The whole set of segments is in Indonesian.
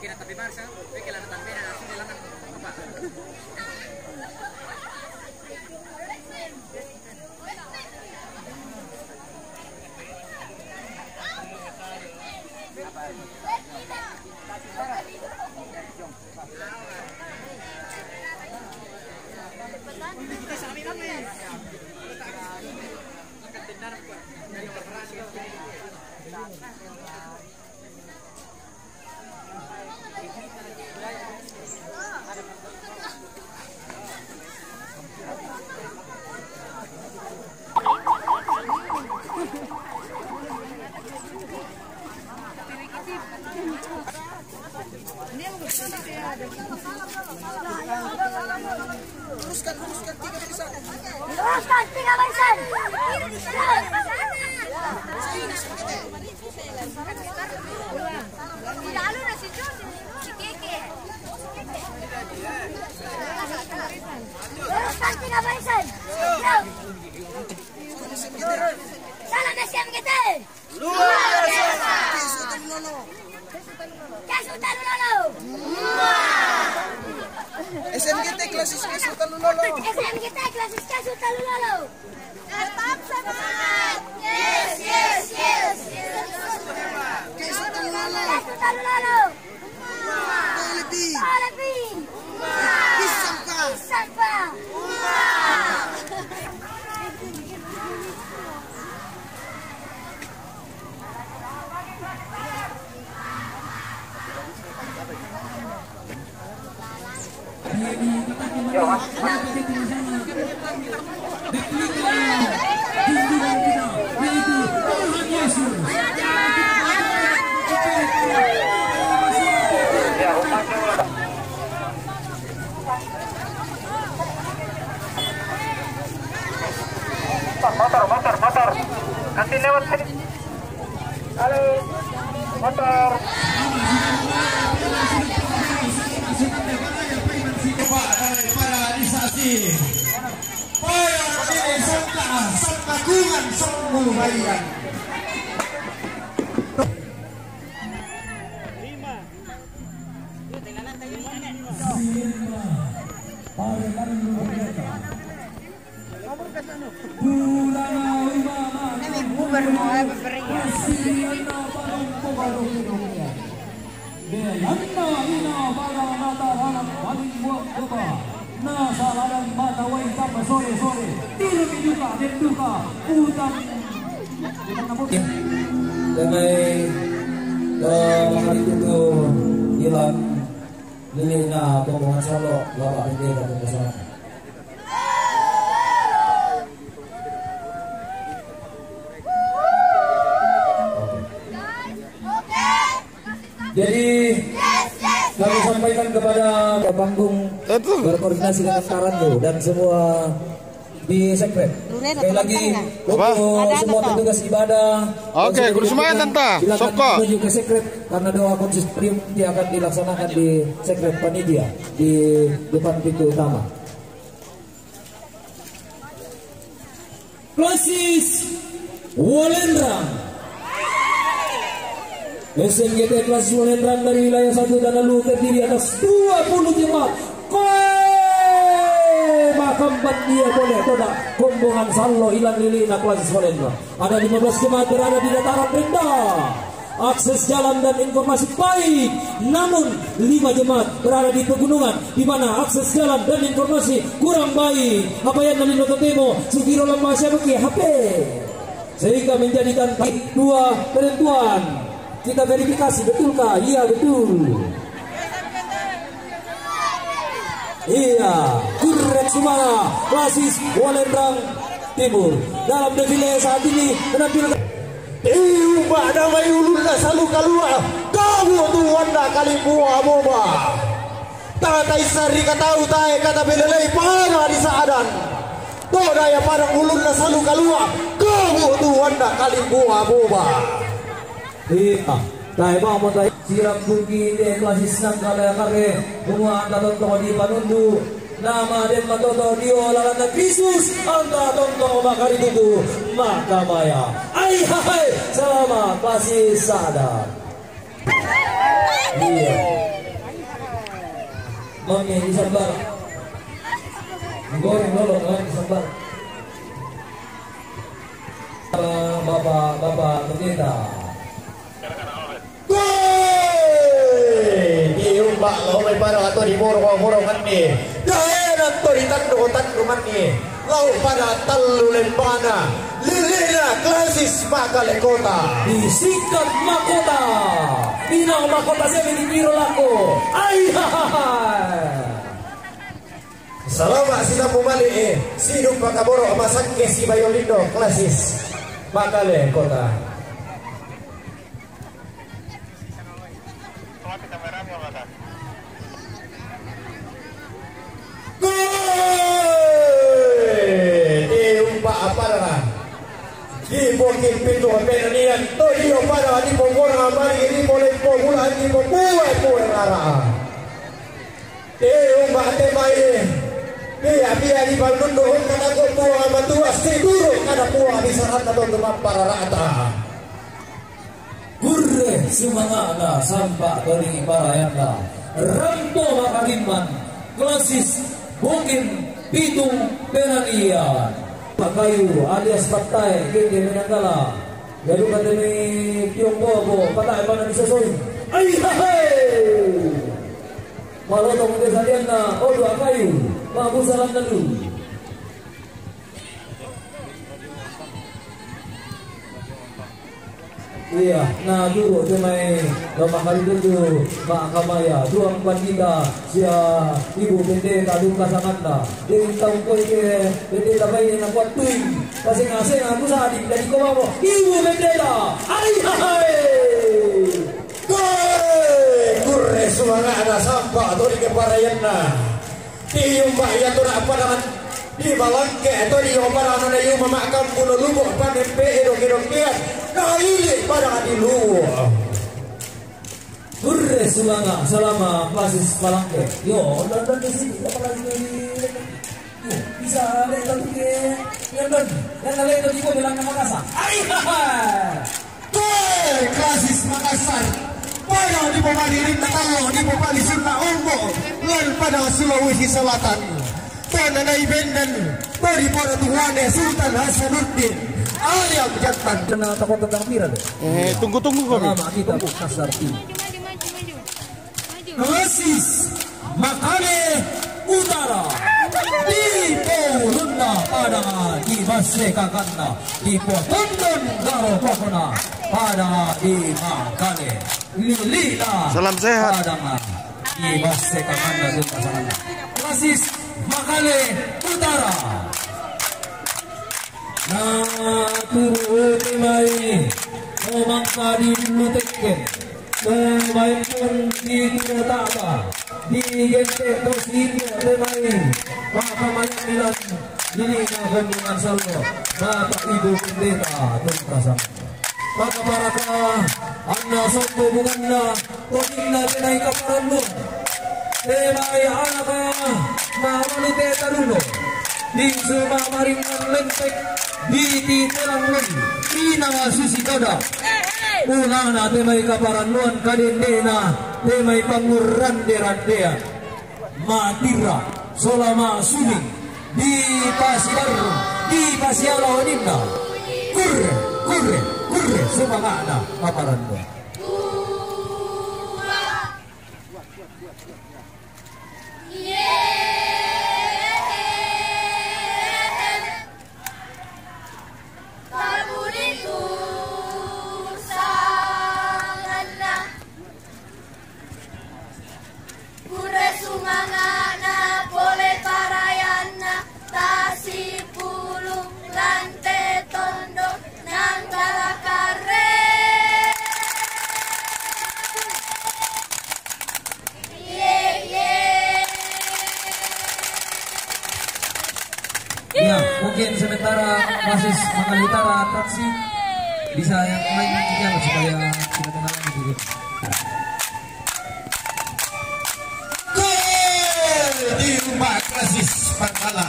kira tapi Barca, que la natan pena así de la mano. Teruskan 3 barisan. Lalu nasi si Keke. Teruskan 3 barisan. Salah nasi MGT. Luar biasa. Kesultan Lolo. SMGT klasis Kesultan Lolo. SMGT klasis Kesultan Lolo. Tetap semangat. Yes. Kesultan Lolo. Kesultan Lolo. Lebih. Lebih. Pisang pa. Motor. Nanti lewat sini. Halo, motor. Paralisasi. Sangkagungan sembuh bayan. Dengan mahal itu hilang lilina pembangunan Solo Bapak Menteri dan Kesehatan. Jadi kami sampaikan kepada panggung berkoordinasi dengan Taranto dan semua di sekret. Sekali lagi untuk semua petugas ibadah. Oke, guru semuanya tenta. Soko. Menuju ke sekret karena doa konsistorium yang akan dilaksanakan di sekret panitia di depan pintu utama. Klasis Walendrang. SMGT kelas Walendrang dari wilayah 1 dan lalu terdiri atas 20 jemaat. Keempat dia boleh tidak Kombongan Sallo hilang lilina kelas Walendrang. Ada 15 jemaat berada di dataran rendah. Akses jalan dan informasi baik, namun 5 jemaat berada di pegunungan di mana akses jalan dan informasi kurang baik. Apa yang dari Nototemo, Sugiro Lama Syabuki HP, sehingga menjadikan 2 penentuan. Kita verifikasi betulkah? Iya betul. Iya, Kurret Sumara, klasis Walendrang Timur. Dalam defile saat ini menampilkan Mbak damai uluna selalu keluar. Kamu tuh wanda kali buah boba. Kata isari kata utai kata belelei para di saadan. Toda ya parang uluna selalu keluar. Kamu tuh wanda kali buah boba. Iya, tayo ba mo tayo sirang bugi de klasis ng kalakare bunga ang tatong di panundu nama din matoto dio lalan na Krisus ang tatong makaritutu makamaya ay hai salamat klasis sada. Iya. Mami disambar. Goreng dulu, disambar. Bapak pendeta. Diumbak lo may para ato di moro kan ni. Dahil ato di tandu man ni. Lau para talu lempana. Lilina klasis Makale Kota. Disikat Makota. Pinang Makota siya binibiro lako. Ay Salamat sila pumali Sidong Pakaboro Masangke si Bayolindo klasis Makale Kota. Di bukit pintu penanian to iyo para di pogora mari di boleh pogulan di buat arah. Umba te mai. Biar di baldundo kada ko puang matua siguro kada puang di saat atau tempat para rata. Gurre sumangana sampak dari parayana. Rampo makaliman klasis bukit pintu penanian. Pakayu alias Patay kini menanggala lalu kata ni Tiong Bobo patay mana bisa soy ay hai malu tong kita salian na dua kayu bagus salam dulu iya nah dulu semai lama kali dulu mak kamaya duang pandita sia ibu pendeta duka samanda dengan tahun kau ke pendeta bayi nak buat tuing masing-masing aku sadik dari kau mau ibu pendeta ay Gurre suanga ada sampah atau di keparayana tium bahaya tu nak apa dengan di balangke atau di opara nana yung mamakam puno lubuk panen pedo kira-kira kali pada di luar. Gurre sulanga selama klasis balangke yo dan di sini apa lagi bisa lihat ke yang lain itu di bilang Makassar ay klasis Makassar pada di Pemadirin Talo di Pemadi Sunda Ombo dan pada Sulawesi Selatan Tanah Ibendan dari para Tuhan Sultan Hasanuddin alias jantan kenal takut tentang viral Tunggu kami. Lama kita Makassar ini klasis Makale Utara di Porunda pada di Basekakana di Potondon Garo Pokona pada di Makale Lilina Salam sehat. pada di Basekakana di Pasangana klasis Makale Utara nah turun mai memangka di Luteken pemain pun di Taba di Gente terus ini pemain maka banyak bilang ini hubungan salvo Bapak Ibu Pendeta Tuntasam maka baraka anda sopo bunganna tokinna tenai kaparanno temai anaka mawanu teta dulu di semua maringan lentek di titelang lagi inawa susi kada ulana temai kaparannuan kadendena temai pangurran derandea matira solama suning di pasiar di pasiala onimna kurre sumangana kaparannuan ya, mungkin sementara masih mengalitara atraksi bisa yang main juga supaya kita dengar lagi. di rumah klasis Pangkala.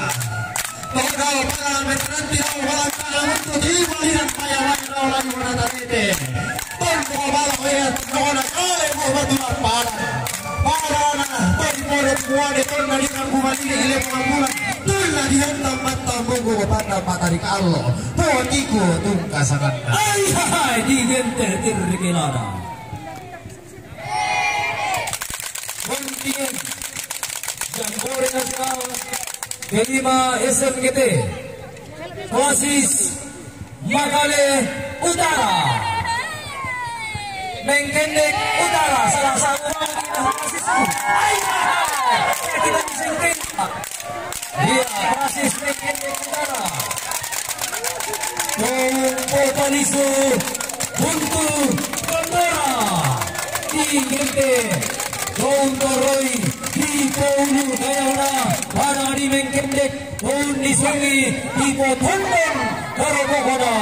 Tolong para veteran tidak walang kalah untuk di baliran payawan lagi menata tete. Tolong bala ya nona kale mau batu para na bagi pore kuare asli ile pengambulan telah dihentam mata monggo pada matahari ke Allah potiku tungkasangan Hai digenter tirikilada kontingen Jambore Nasional kelima SMGT Klasis Makale Utara Mengkendek Utara salah satu kita disingkir dia Klasis Mengkendek Utara Popalisu Buntu Kondora Tingente Kontoroi di Paulu Dayana pada di Mengkendek Undi Sungi di Potondeng Karokokoda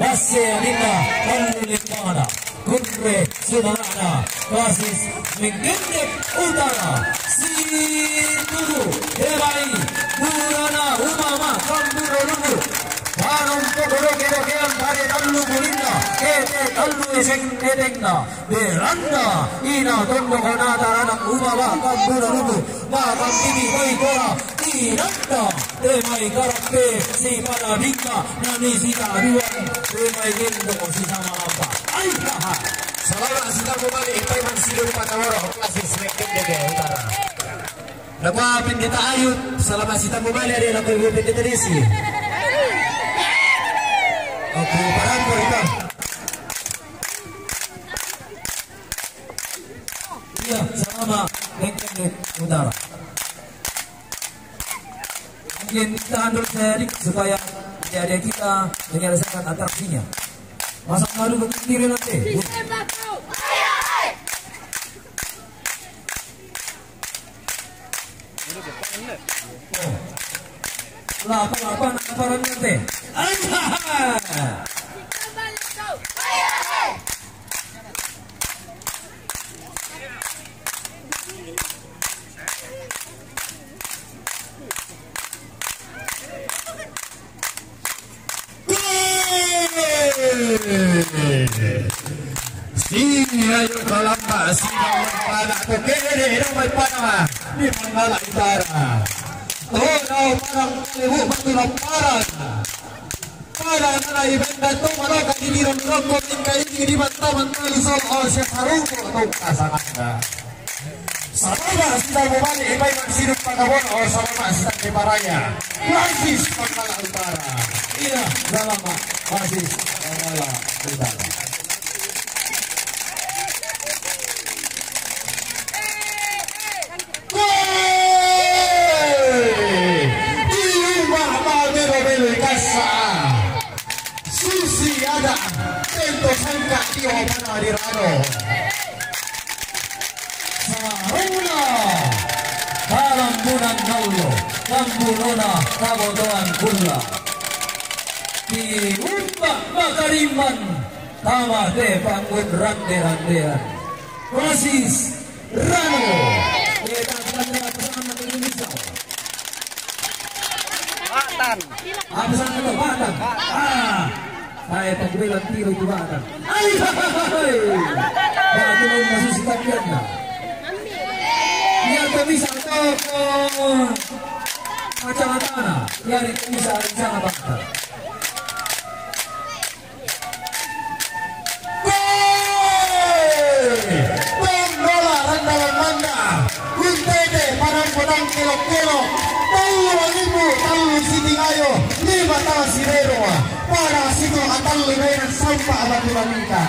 Basya Linda Kalulekana Kunre Sumarana Klasis Mengkendek Utara Situdu Debai Murana Umama Kamburo Barong Pogoro Kerokean Pada Tallu Bulinda Kete Tallu Eseng Edengna Beranda Ina Tondo Konata Anak Umama Kamburo Rubu Makam Tini Baikora Inanda Temai Karakte Si Pada Bingka Nani Sita Aduan Temai Gendo Si Sama Apa Aikaha Selamat siang kembali Ipan Sidul Patawaro Klasis Mengkendek Utara. Nama Pendeta Ayub selamat siang kembali dari anak ibu Pendeta Desi. Oke, parang po ito. Iya, sama Mengkendek Utara. Mungkin kita handle sedikit supaya adik kita menyelesaikan atraksinya. Masa ngadu ke kiri nanti. Apa nanti? Ayo kalamba siang pada kokere ramai panah di Mandala Utara. Tono parang lewu batuna parang. Para na ibenda to manoka diniron rokok tingkai di bantaman kali sol oleh Haruko atau kasanganda. Sama sudah kembali Ibai Mansiduk Pakabono sama Sidang Deparaya. Klasis Mandala Utara. Iya, sama Klasis Mandala Utara. Susi ada tentu sangka dia mana di Rado. Saruna Kalambunan Nallo Kambunona Kabodoan Kulla di Umba Makariman Tama de Pangwin Rande-randean Klasis Rano kita akan bersama Indonesia Batan. Pesan itu Batan. Saya pagbilang tiro itu Batan. Ay, Batan ang masusitakyan na. Yan kami sa ito macam-macam. Yan kami sa isang Batan. Penggola rendawan manda Kuntete parang podang kilo-kilo Talu siti ngayo 5 tahun sirero para sito atal limayan sampa abatulamita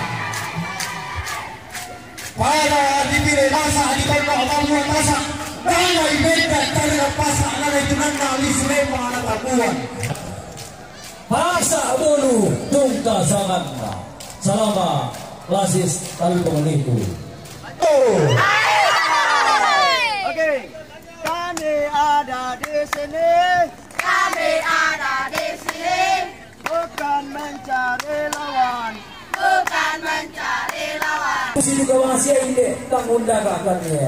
para dipilih nasa di tanah atalmu nasa nana ibeda karena pasa nana itu nana lislema anak tabuan Pasa bolu tungka sangat selama Klasis Talbong itu. Oke, kami ada di sini. Kami ada di sini. Bukan mencari lawan. Bukan mencari lawan. Sini ke Malaysia ini tak mundagakannya.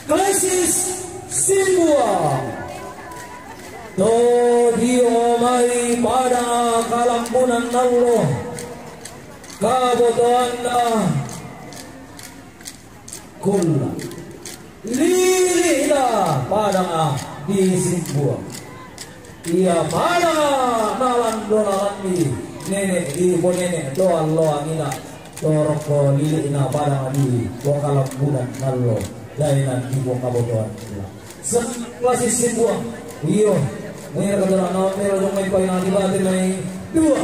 Klasis Simua diomai pada kalampunan Allah kabotoanna Kula lilina padang di Simbuang. Ia padang nalan donalan di nenek di bonene doa loa nina doroko lilina padang di bokalam bulan nalo dainan di bokabodoan. Seklasis Simbuang. Iyo, ini kata anak merah dong main paling nanti batin main dua.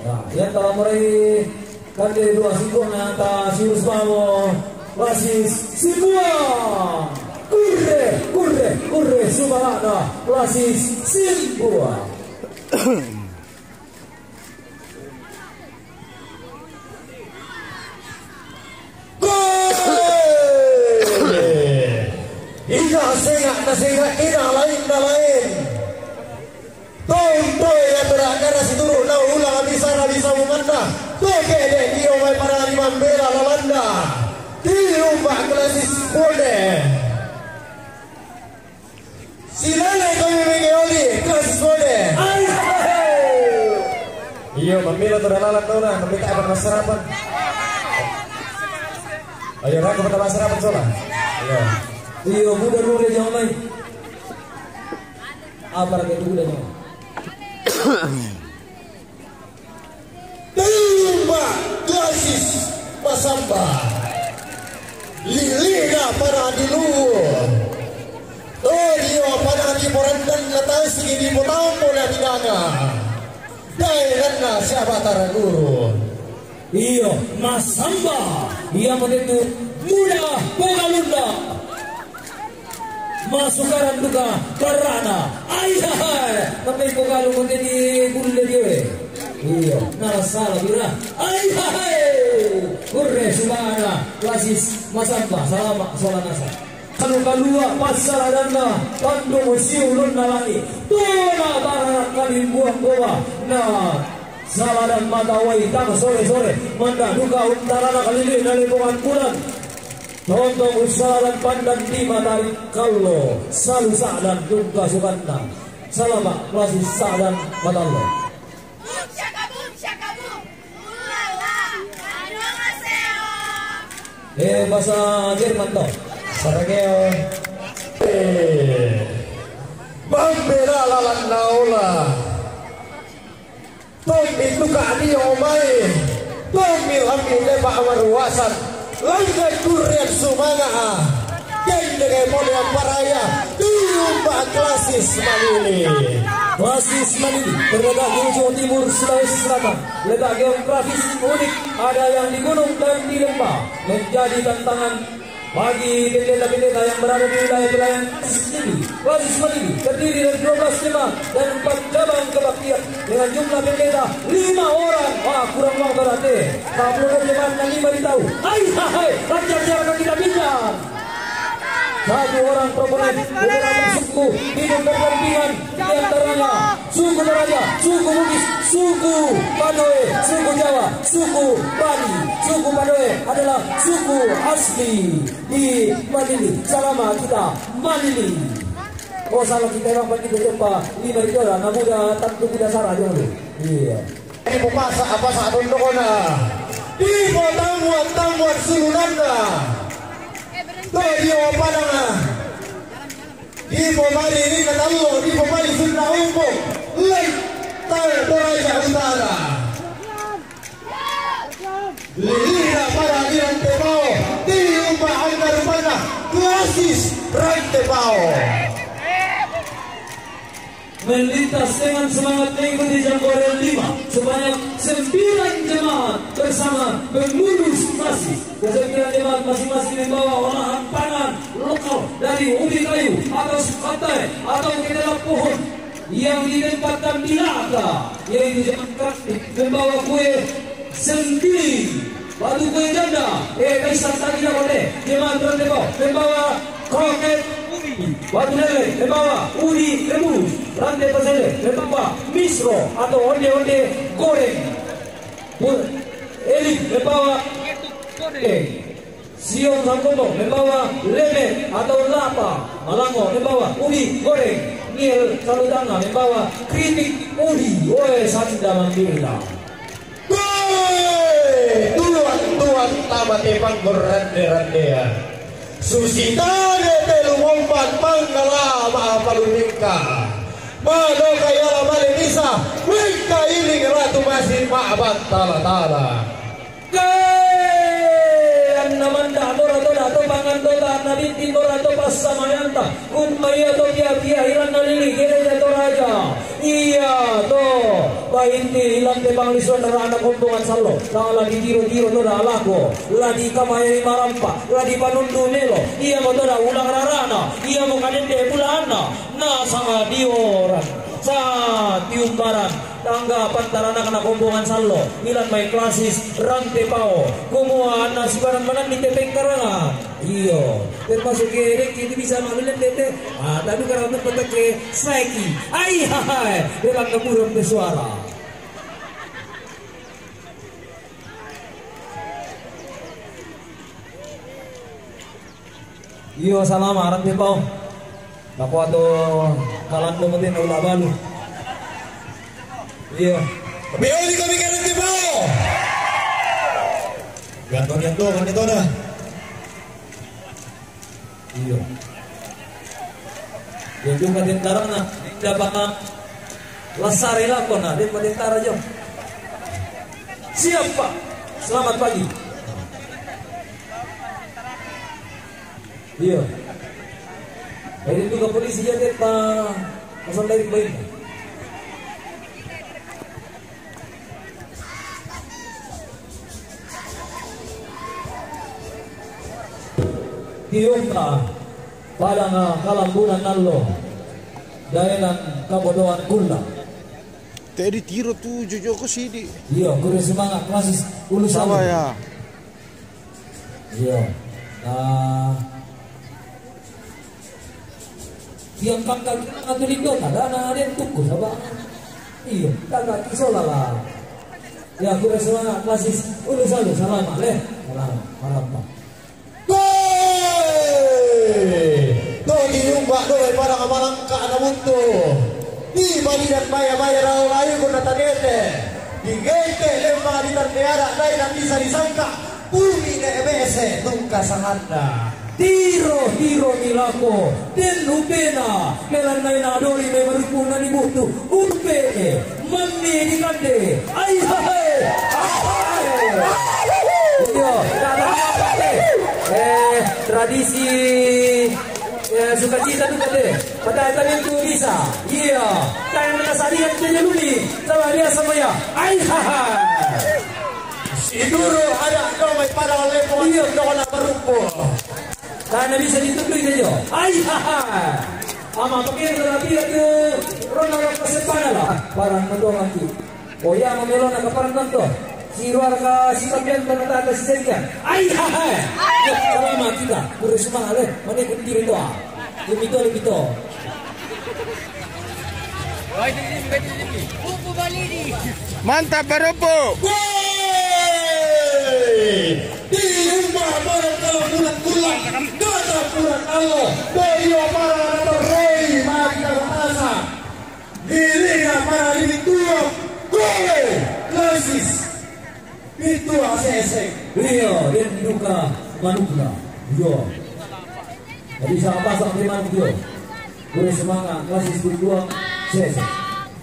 Nah, yang telah mulai kan dari dua Simbuang nanta sius mamo. Klasis Simbuang, kurre, Sumarana, klasis Simbuang. Ina ina lain. Toy ya terakhir nasi turun na ulang bisa menganda. Toke deh dia mai para lima bela lalanda. Diubah klasis Bode. Silale kami mengeoli klasis Bode. Iya, pemila tu dah lalat tu lah. Mereka akan masarapan. Ayo, aku pada masarapan solah. Iya, budak boleh jangan main. Apa lagi budak jangan? Diubah klasis Masamba. Lilina para di luar. Dia pada di porandan atas di potampo na dinanga. Dahil siapa taraguro. Iyo Masamba. Ia menentu muda Pogalunda. Masukaran duga karana. Ayah. Tapi Pogalu menjadi bunda dia. Iyo narasala bila. Ayah. Kurre Sumana klasis Masamba salama solanasa. Kalau kalua pasal adana tandu musiulun nalani. Tuna barat kali buang goa. Nah saladan matawai tang sore manda duka utara kali dari bukan bulan. Tonton usahalan pandang di matahari kalau selalu sadan duka sukanda. Salama klasis sadan matalo. Bahasa Jerman toh. Sarageo. Bambera lalan naula. Tommy tuka di omai. Tommy hamil lepa amaruasan. Langgar durian sumanga. Kendeng polian paraya. Diubah klasis Manili. Klasis Manili terletak di Jawa Timur, Sulawesi Selatan. Letak geografis unik, ada yang di gunung dan di lembah. Menjadi tantangan bagi pendeta-pendeta yang berada di wilayah ini. Klasis Manili terdiri dari 12 jemaat dan 4 cabang kebaktian dengan jumlah pendeta 5 orang. Wah, kurang mau berarti. Tak perlu jemaat yang 5 ditahu. Hai, lancar cara kita bincang. Satu orang proponen beberapa suku hidup berdampingan, di antaranya suku Toraja, suku Bugis, suku Baduy, suku Jawa, suku Bali. Suku Baduy adalah suku asli di Manili. Selama kita Manili. Oh salah kita orang Manili berjumpa 5 orang, namun tentu tidak salah dulu. Iya. Ini pemasa apa saat untuk ona? Di tamuan sulunanda. Dia padanga. Di pomali ini katalo, di pomali sunna umbo. Lek tahu Toraja Utara. Lilina para di Rantebao. Diubah anggar mana klasis Rantebao. Melintas dengan semangat mengikuti jangkauan 5 sebanyak 9 jemaat bersama pengurus masih. Ke-9 jemaat masing-masing membawa olahan pangan lokal dari ubi kayu atau pantai atau kedelai pohon yang ditempatkan di laka, yaitu jemaat praktik membawa kue sendiri, batu kue janda, kaisar tadi tidak boleh. Jemaat Rantebao membawa kroket batu lele, membawa uli rebus, rantai pesele, membawa misro atau onde-onde goreng. Elik membawa Sion Sangkono membawa lele atau lapa. Malango membawa uli goreng. Niel Saludanga membawa kritik uli. Woi sanda mandila. Tuan tamat epang berande-randean. susitane telu ngombat manggala maapalumingka mano kayala malinisa wika iling ratu masin maabat tala-tala naman dato pangan dola nabi timur atau pas samayanta kumaya to dia hilang nalili kira to raja iya to bahinti hilang te bangliswan na anak kumbungan salo lagi tiro-tiro to alago lagi kamaya marampa lagi panundu nelo iya mo to ulang rarana iya mo kanende bulana na sama dioran sa tiumbaran tangga pantarana kena kumbungan salo ilan may klasis rante pao kumuha na si barang manang ni tepeng karana iyo termasuk gerek ini bisa malulan tete tapi karena petak ke saiki ai hai bilang kemurum ke suara iyo salama rante pao aku atau kalan lumatin ulah balu iya Bioli kami kanan di bawah. Gantung kan itu dah. Iya. Dia juga tentara na dapat na lasari lah kau na dia tentara jom. Siap Pak. Selamat pagi. Iya. Dari juga polisi jadi Pak. Asal dari baik. Diunta pada kalambunan nallo daelan kabodohan kula tadi tiro tuh jojo ke sini iya guru semangat masih ulu sama ya iya yang kakak ngatur itu ada anak yang tuku sabah iya kakak kisola lah ya guru semangat masih ulu sama salam aleh salam harap Togi yumbak doy para kamalangka na mundo. Di balidan maya-maya raw layu ko natanete. Di gete lembang di tandeara dahil ang bisa disangka. Bumi na ebese tungka sanganda. Tiro nilako den upena melan may nadori may marupuna ni buto umpe manni di kande ay hai iyo tradisi sukacita itu kade pada kalian tuh bisa iya kalian menasari yang terjadi sama dia semuanya ay hai Siduro ada domay para oleh iya doon na marumpo karena bisa ditutupi saja ay hai ama pakai rapi itu ronaldo kesempatan lah parang mendorong tu oh ya memelon nak parang kanto si luar ka si kampian penata ka si serikan ay hai selama kita bersama ale mana ikut diri doa lebih to mantap Baropo di rumah barang kalau bulan kata bulan Allah Boyo para terrei mati asa dirinya para ditua gole klasis itu asesek beliau dan duka manusia yo bisa apa sama dia boleh semangat klasis berjuang sesek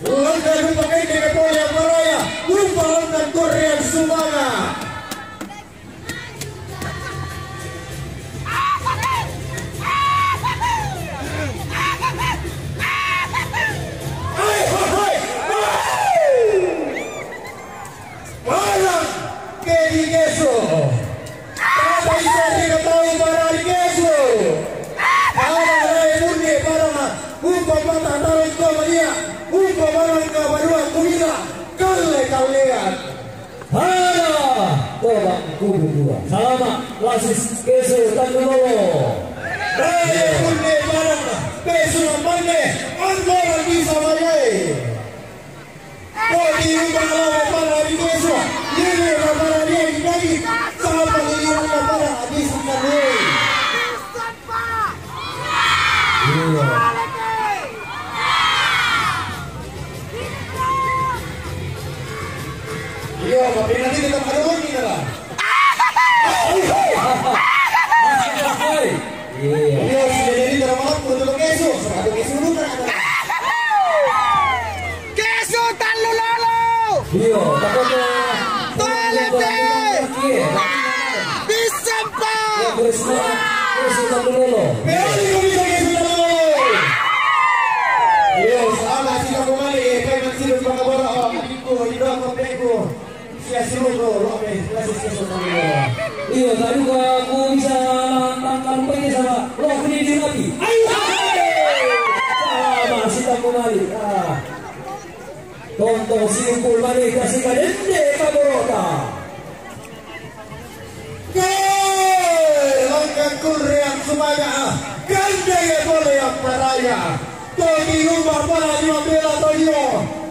ulang dari pakai dengan pola paraya lupa dan Korea semangat Sama klasis keso Tandolo. Daya punne barang peso mane anggaran bisa malai. Kodi ubang para di keso. Ini para dia lagi sama ini para habis sekali. Iya, tapi nanti kita perlu ini lah. Iya, takutnya Bisa pak. ya Krisna sudah dulu. Yo, salah sila kumali, kaya magsilog mga boro, ko, ito ang kompleto. Siya sinugo, okay, klasis ka sa mga. Iya, tadi aku bisa tangkap ini sama lo ini di nabi. Ayo, sama kita kembali. Tonton simpul balik kasih kadende kaborota. Langkah kurang semuanya, ganda ya boleh yang paraya. Togi rumah para lima bela toyo,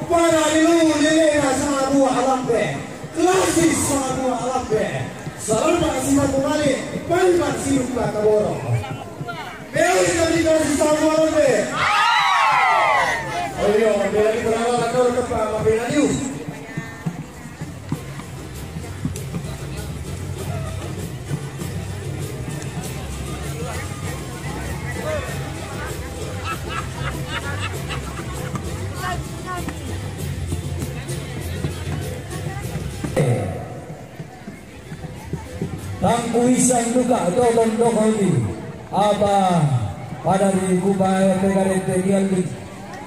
para lilu lilena sama dua alambe, klasis sama dua alambe. Selamat simak kembali, balik simak kaboro. Beli kami dari sama alambe. Ayo, bela di berapa kantor kepada bela diu. Tangku isang duka tolong dokoli apa pada di kubaya pegarete dialdi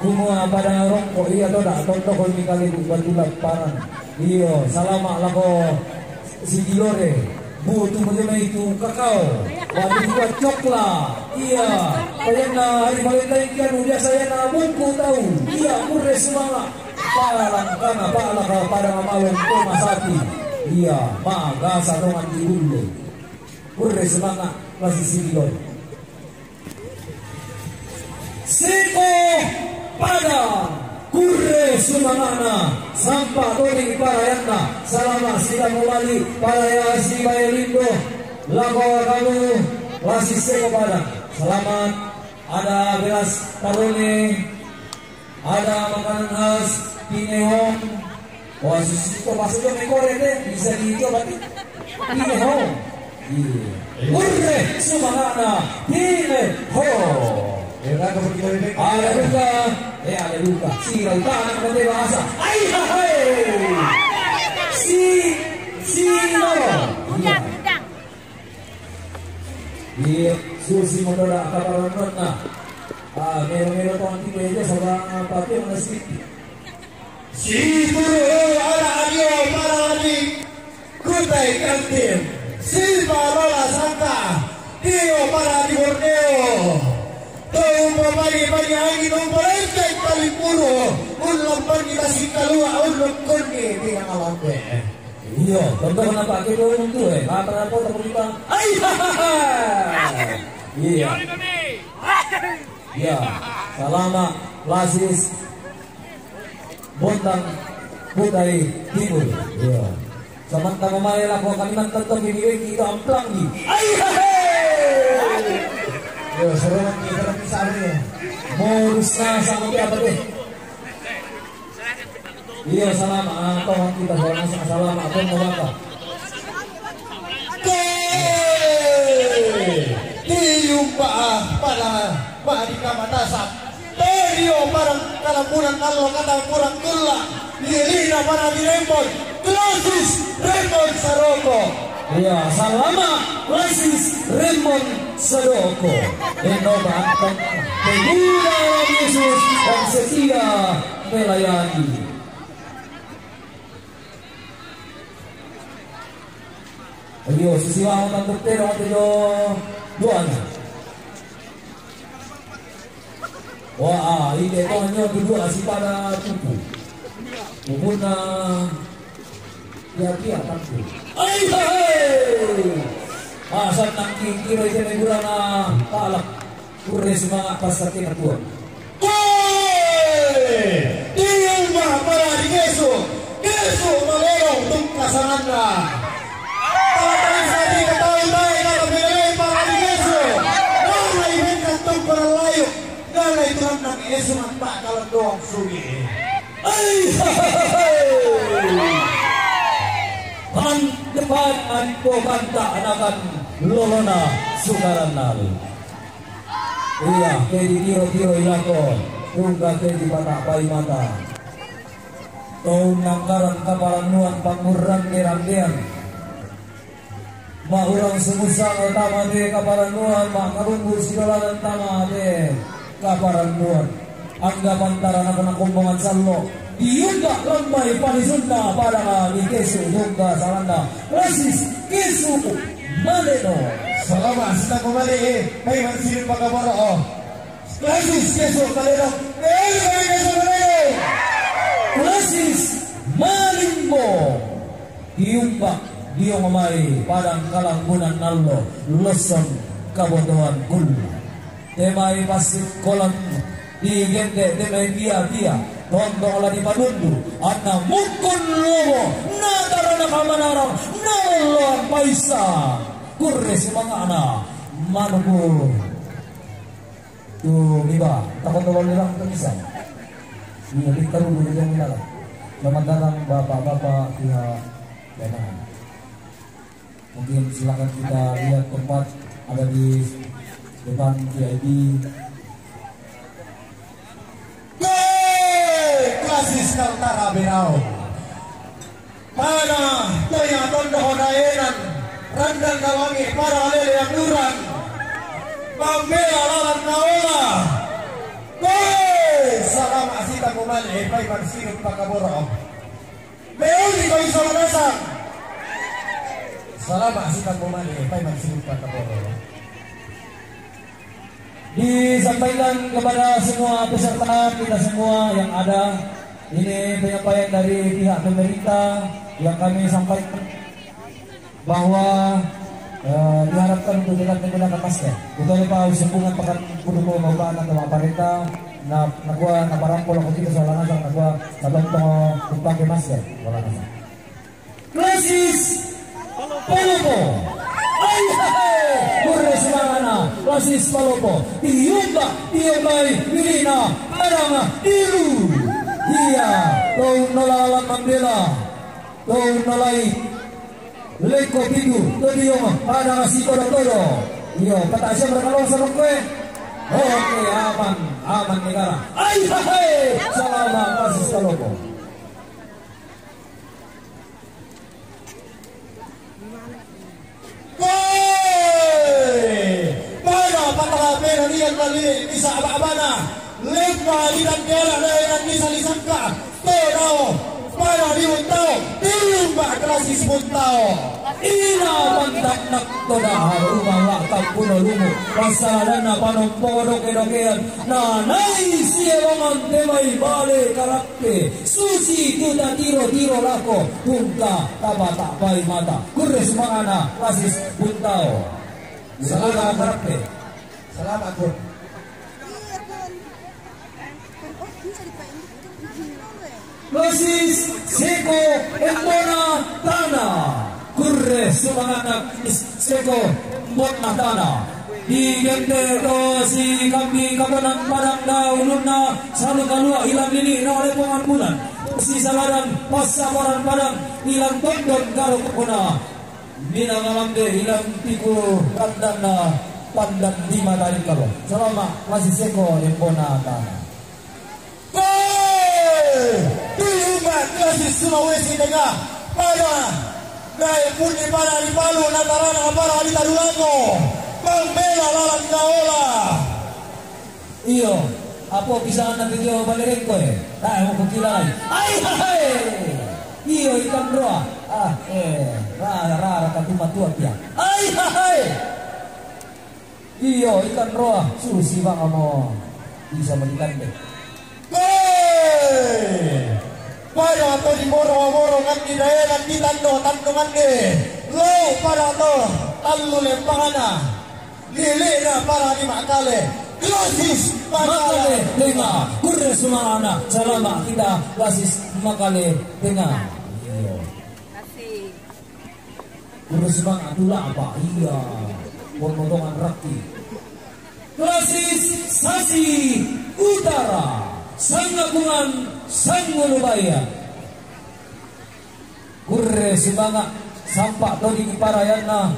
kumua pada rongko iya toda tondokol mi kali bulan paran iyo salama lako si Gilore butuh bagaimana itu kakao waduh buat coklat iya kayaknya hari Valentine kan udah saya nabungku tahu iya murre semangat palang kana palaka pada ngamalong Tomasati iya maga sadongan di bulu murre semangat masih si Gilore Seko pada kurre sumangana sampah toning parayana salama sila mawali paraya si Bayelindo lako kamu lasi seko pada selamat ada beras tarone ada makanan khas pinehong wah susito masuknya mekore deh bisa dicoba pinehong kurre sumangana pinehong ada luka si lautan ada bahasa si loro iya susi motoda kaparan rotna mero tuan tiga aja sama pakai masih si guru ada adio parani kutai kantin si balola santa dio para di Borneo Tau pabali-bali angin ang barangay Palipuro ulang kita si kalua ulang kongi di ang alambe iya tentu kenapa kita untuk apa-apa tak kita iya iya salama lasis Bontang Kutai Timur iya samantang mamayala ko Kalimantan to binigay kita ang plangi yo seruan kita misalnya modus na sama apa deh iya salama atau kita bawa salama atau mabaka tiyong para di kamatasa Terio parang kalampunan kalo kadang kurang gula Lilina para di Raymond Klasis Raymond Saroko iya salama Klasis Raymond Saroko enobatkan pemuda Yesus dan setia melayani ayo sisiwa ang tertero at ito buwana wah ini ito nyo kedua si pada tupu na ya tanpu asal nang kira ito na gula na palak kurre semangat pas sakit natuan Tiyong mga para di Keso malerong itong kasangan na Tatay sa di katawin tayo na kapilagay para di Keso Nangaibin ka itong paralayo Nalay tulang ng Keso ng bakalan doang sugi ang depan ang pokanta anakan lolona sukaranal iya kaya di tiro ilako tungga kaya di patak pai mata tahun nangkaran kaparanuan pangurang diramdian maurang semusang utama de kaparanuan makarunggu sidolaran tama de kaparanuan anggapan tarana kena kumbongan sallo diunggah lambai panisunda pada di kesu hingga salanda rasis kesu maleno Salamat kita kembali kay Mansirin Pagkabaro Klasis keso kalero keso kalero Klasis Malimbo diunggah diong mamai padang kalanggunan nallo losong kabodohan kul temai pasir kolam di gende temai dia tondo olah di padundu anna mukun lobo nadarana kamanarang noloan paisa kurre semangana manuku tuh liba takut tolong bilang itu bisa ini kita dulu yang bilang selamat datang bapak-bapak pihak daerah. Mungkin silakan kita lihat tempat ada di depan VIP. Klasis Kaltara Berau pada toya tondo hodaenan randang kawangi para alele yang nuran pambela lawan naola salam asita kumali pai Mansirin Pagkabaro meuli ko isang nasang salam asita kumali pai Mansirin Pagkabaro. Disampaikan kepada semua peserta kita semua yang ada, ini penyampaian dari pihak pemerintah yang kami sampaikan bahwa diharapkan untuk tidak menggunakan masker. Ito pa usumpungan pakan kudu ko maubahan ng mga parita na nakuha na parang pulang ko dito sa wala na nakuha sa bantong kung pakai masker. Wala na. Klasis Palopo. Ay kurre semangana Klasis Palopo diumba diumay Milina parang dilu iya tahun nolalan Mandela tahun nolai leko bidu tadiyo parang si todo iyo kata siya berkalong sa rokwe oke aman negara ay salamat Klasis Palopo. Pada patahapin niyan mali isa abana lima lidan kera na yan isa lisangka todo para diuntao diumba Klasis puntao ina pantak naktoda harumawa kapuno lumo pasalan na panomporo kedokean nanay siyewangan temay bale karakte susi tuta tiro lako tungka tabata pai mata kurre semangana Klasis puntao salamat karakte salamat bro. Klasis Seko Embona Tana kurre semangat Seko Embona Tana di gende to si kami kabanan padang daulun na selalu kalua hilang lili na oleh pongan bulan si salaran pasabaran padang hilang tondon kalau kepuna minang alamde hilang piku randang na pandang di matahari kalau selama Klasis Seko Embona Tana. Diumat Klasis Sulawesi Tengah pada Dai Purni para di Palu Natarana para di Tarulango pembela lawan Naola iyo apa bisa nanti dia balik ko mau kukilay ay iyo ikan roa rara katumat-tuat ya ay iyo ikan roa susi bang mo bisa menikande pada to di moro ngan di daerah di tandongan de lo pada to talu lempangana lilena para di makale Klasis Makale Tengah kurre semangana selama kita Klasis Makale Tengah Kasih. kurre semangana itulah apa iya potongan rakti Klasis Sasi Utara Sangakungan Sanggulubaya kurre semangat sampak todi parayana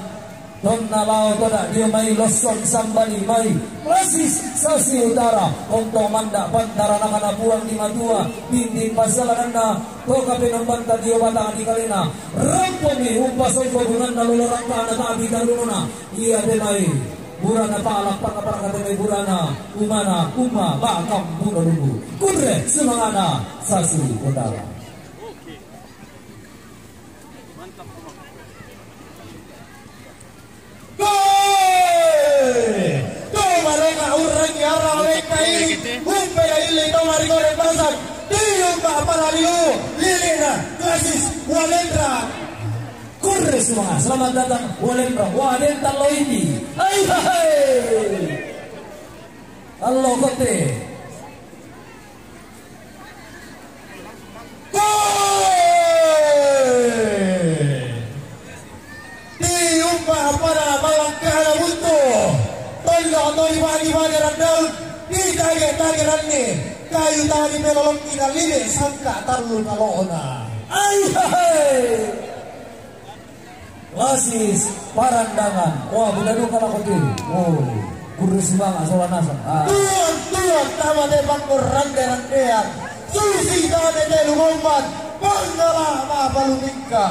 Tonna lao toda dia mai losong sambali mai Klasis Sasi Utara untuk mandak bantara nakana buang di matua binti pasalanana toka penombanta dia batang di kalena rampomi umpas oipo bunanda lolorang kana tabi darununa iya demai burana palak pakapara demai burana umana uma bakam buno dulu kudre semangana Sasi Utara. Selamat datang Walendra Wadenta Loidi. Hai hai. Halo kote. Diumpa pada malangkah untuk tolong bagi-bagi rendang di tagiran ni kayu tadi melolong tidak lili sangka tarlu kalona. Hai hai. Klasis Parandangan. Wah, budak lu kalau kote. Oh, guru semangat soal nasa. Tuan tamat depan berangkai-rangkaian. Susi tamat dari Muhammad. Banggalah Mabalumika.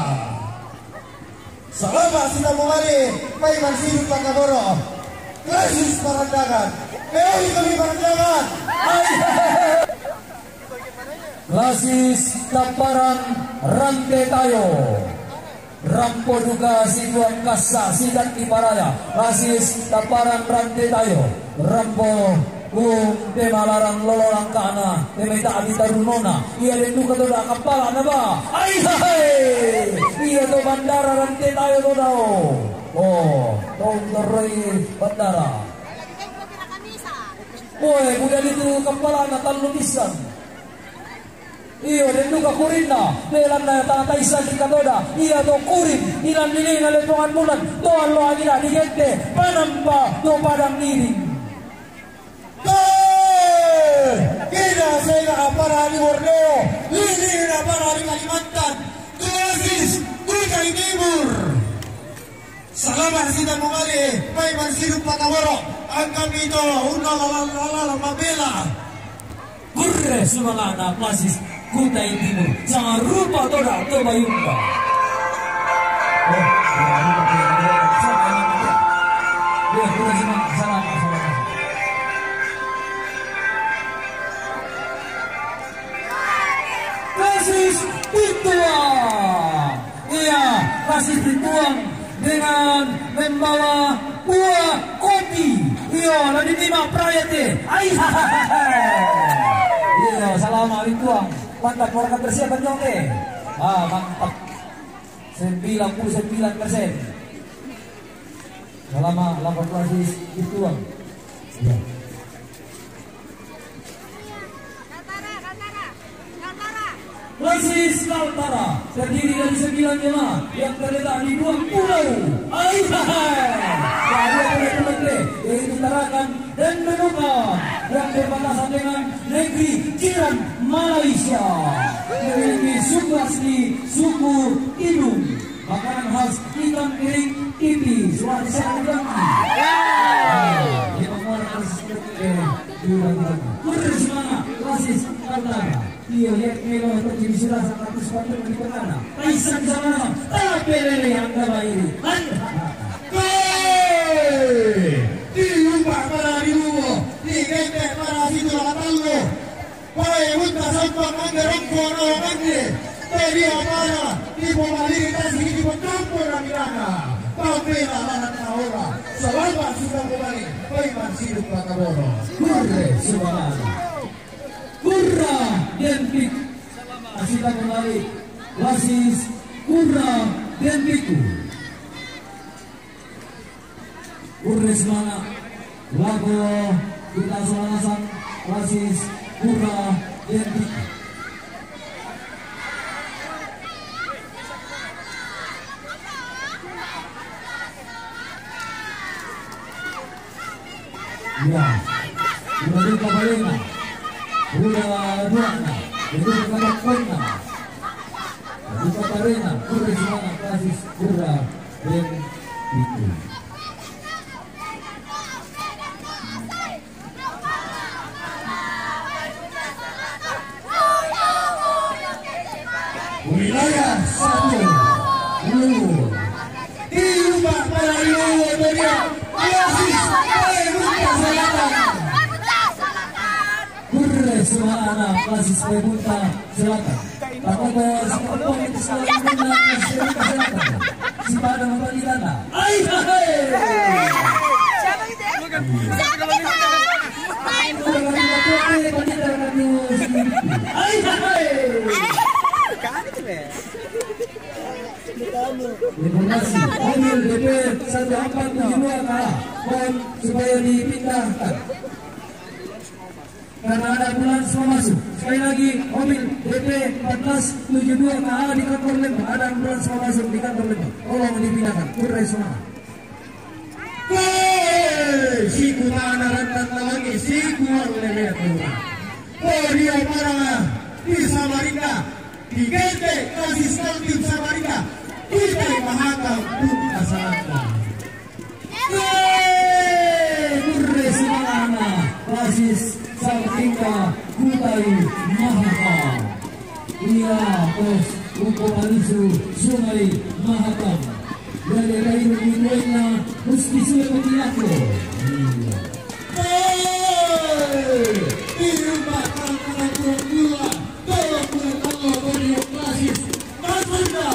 Selama sudah mengari, Paiman Siduk Pakaboro. Klasis Parandangan. Kembali kami Parandangan. Klasis Taparan Rantai Tayo. Rampo juga Siduang Kasa Sidat Iparaya. Klasis Taparan Rantai Tayo. Rampo Temalaran lolorang kana temeta abita runona iya dendu katoda kapala na ba ay hai iya to bandara Rantai Tayo to daw oh tong teroy bandara boy budak itu kapala na talo pisan iyo dendu ka kurin na melan na tataysan di katoda iya to kurin ilan nili na letongan mulan to alo agila di gente panamba to padang niring. Kita saya para di Borneo, ini para di Kalimantan, Klasis Kutai Timur. Selamat kita mengari, Paiman Siduk Pakaboro, angkam itu unala mabela. Gurre sumangana Klasis Kutai Timur, jangan lupa toda tobayumba. Klasis Bituang. Iya, Klasis Bituang dengan membawa buah kopi. Iya, lagi lima prayate. Ai iya, salam Bituang. Mantap, orang persiapan nyonge. Mantap. 99%. Selama 8 Klasis Bituang. Iya. Klasis Kaltara terdiri dari 9 jemaah yang terletak di 2 pulau. Hai hai. Yaitu Tarakan dan Menukan yang berbatasan dengan negeri jiran Malaysia. Memiliki suku asli suku Idung. Makanan khas ikan kering tipis. Suara sedang. Bersama Klasis Kaltara. Iya, ya, kalau untuk jadi sudah sangat sepatutnya di perkara. Taisan sama, tapi lele yang kembali ini. Diumpa para diluwo, digente para situlatallo. Pai unta sampang manggerong kono mangge. Tadi apana, di pomalitas di campo ramirana. Pambela lahat na ora. Selamat sudah kembali, Paiman Siduk Pakaboro. Gurre semangat. Kurra dan Pik. Kita kembali Klasis Kurra dan Piku. Kurre semangat. Lagu kita selamasan Klasis Kurra dan Piku. Ya, udah kabarnya. Udah buana, itu berkata kona. Buka parena, kurang semangat Klasis Kurra dan Piku. wilayah 1 Luhur. Diubah pada Luhur dia Klasis Pebunta Selatan. Kurre Semana Klasis Pebunta Selatan. Takobor sekolah itu selalu menang Selatan. Si pada membagi tanda. Hai. Siapa gitu ya? Siapa gitu? Main puncak. Informasi mobil DP 1472 kalah, mohon supaya dipindahkan karena ada ambulans mau masuk. Sekali lagi mobil DP 1472 kalah di kantor Lembang, ada ambulans mau masuk di kantor Lembang, tolong dipindahkan. Kurre semangat. Si kumana rantang lagi si kuar lemer keluar. Dia para di Samarinda di Gente Klasis Kaltim Samarinda kita mahakam Pembuka Selatan. Kurre Semana Klasis Saltingka Kutai Mahakam. Ia pos Ruko Alisu Sungai Mahakam. Dari kayu dimulainya mesti seperti aku. Di rumah kalangan gula, tolong dari Klasis Nasanda.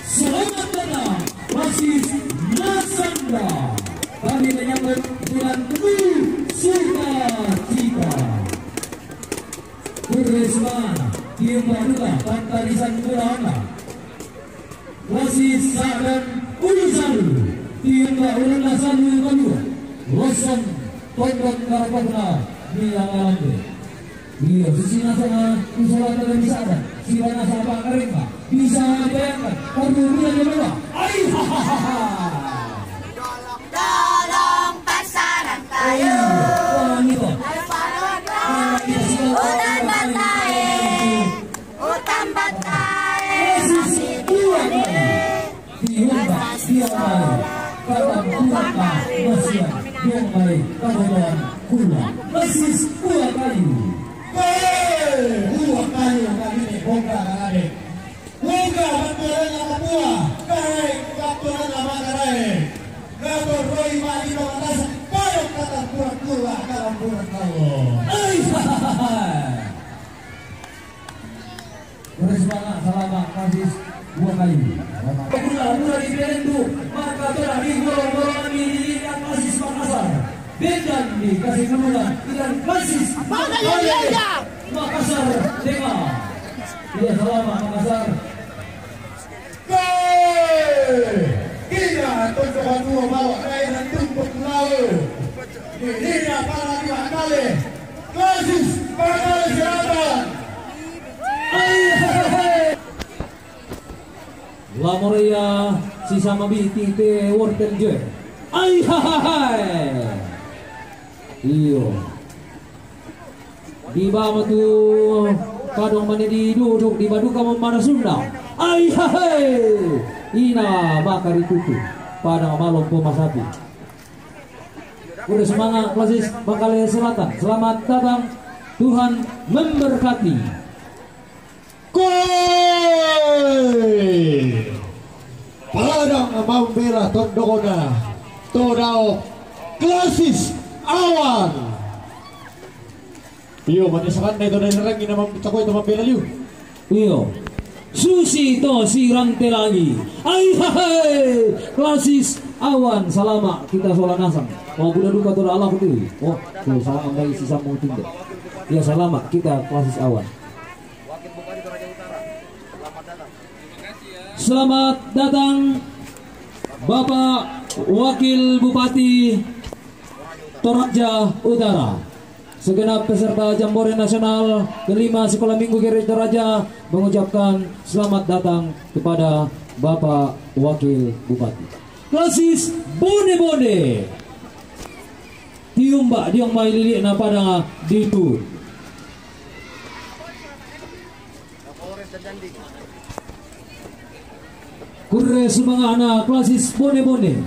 Selamat datang Klasis Nasanda. Kami menyambut dengan penuh sukacita. Kurre Semana Diembaduka Pantarisan Kurana. Klasis Sadan Ulusalu Tiumba Uluna Salu Kedua Losong Tondok Karapakna Nilangalande. Iya, sisi nasional usaha dan wisata Sibana Sabang Kareka bisa dibayangkan perburuan yang mewah. Tolong pasaran kayu. Hutan batai, hutan batai. Diubah diamai kadang kuatlah masih diamai kadang kulah Klasis Buah Kayu. Buah kayu kali ini bongkar kali. Bongkar bantuan nama buah kayu bantuan nama kayu. Gator Roy Mali Bangladesh payung kata buat buah dalam bulan kayu. Bersemangat selamat Klasis Buah Kayu. Mula di Belendu maka telah digolong-golongan di Klasis Makassar. Bendan dikasih kemudian dengan Klasis Makassar Tema. Iya selamat Makassar. Kita tunjukkan dua bawa kain dan tumpuk lalu. Ini para dua kali. Klasis Makassar Selatan. La Moria sisa mabiti te wortel je. Iyo. Di bawah tu kadang mana duduk di badu kamu mana Sunda. Ina bakar itu pada malam pemasapi. Udah semangat Klasis Bangkalan Selatan. Selamat datang. Tuhan memberkati. Padang membela tondokona Todao Klasis Awan. Iyo manisakan na ito na narangi na mamitakoy ito membela liu. Iyo Susi to si rante lagi. Klasis Awan salama kita solanasang. Oh budak duka tu Allah betul. Oh tuh salam dari sisa mungkin deh. Ya selamat kita Klasis Awan. Selamat datang Bapak Wakil Bupati Toraja Utara. Segenap peserta Jambore Nasional kelima Sekolah Minggu Gereja Toraja mengucapkan selamat datang kepada Bapak Wakil Bupati. Klasis Bone-Bone Tiumbak diong mai lilik na pada ditu. Kurre Semangana Klasis Bone-Bone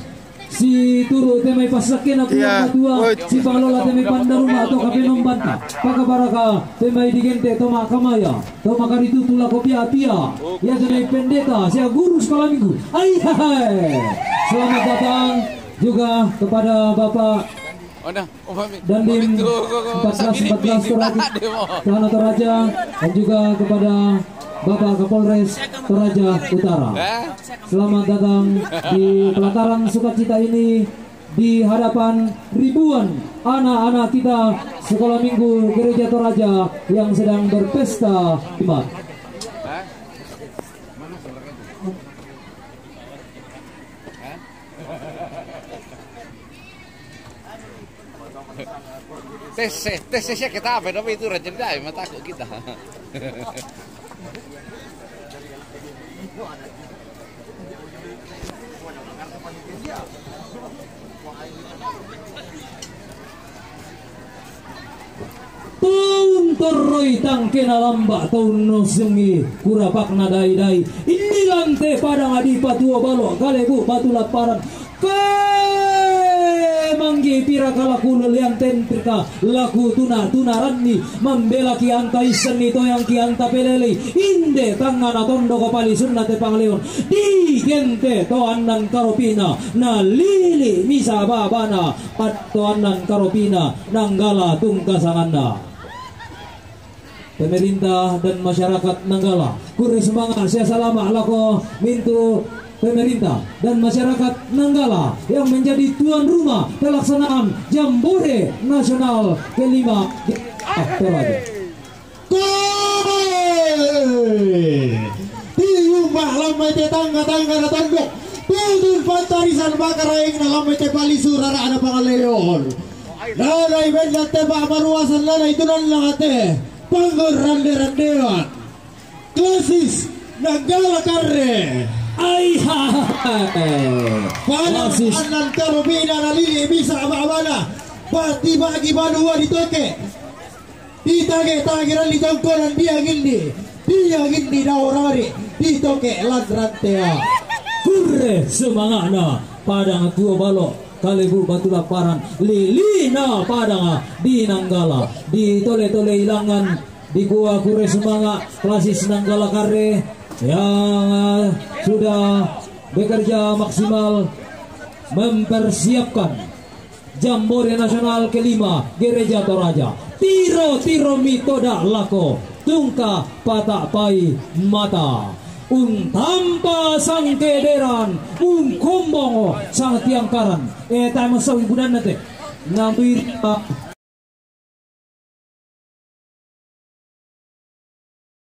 si turu temai pasakin aku dua si panglola temai pandaruma atau kapinom banta pakabaraka temai digente toma kamaya toma karitu tula kopia pia ya temai pendeta sia guru sekolah minggu. Hai selamat datang juga kepada Bapak Dandim 14 Toraja Toraja dan juga kepada Bapak Kapolres Toraja Utara. Selamat datang di pelataran sukacita ini di hadapan ribuan anak-anak kita sekolah minggu Gereja Toraja yang sedang berpesta Jumat. Tesnya kita apa? Tapi itu cerita mata takut kita. Toroi tangkena lambak tahun nosengi kurapak nadai-dai ini lantai padang adipa tua balok kalebu batu laparan manggi pira kalaku lelian tentrika laku tunaranni membela ki anta iseni toyang ki anta pelele inde tangana tondo kopali sunnate pangleon di gente toanan karopina na lili misa babana pat toanan karopina nanggala tungkasanganda. Pemerintah dan masyarakat Nanggala kure semangat saya salama lako mintu pemerintah dan masyarakat Nanggala yang menjadi tuan rumah pelaksanaan Jambore Nasional kelima di Toraja. Tiumbah lamai tetangga-tangga na tandok tutun pantarisan bakaraing na lamai te palisura ana pangaleon nanay bendan te ba maruasan nanay tunan lang ate Panggor rande-randean klasis Nanggala karre Ay Panang anan karobina na lili bisa abana pati bagi banua ditoke ditage-tagiran ditongkolan dia gindi daurari ditoke landrantea kurre semangana padang tua balok kalebu batu laparan lilina padang di Nanggala di tole-tole ilangan di gua kure semangat klasis Nanggala karre yang sudah bekerja maksimal mempersiapkan Jambore Nasional kelima Gereja Toraja tiro mitoda lako tungka patak pai mata tampa sang kederan kombongo sang tiang karan tayo masawi budan nate nambir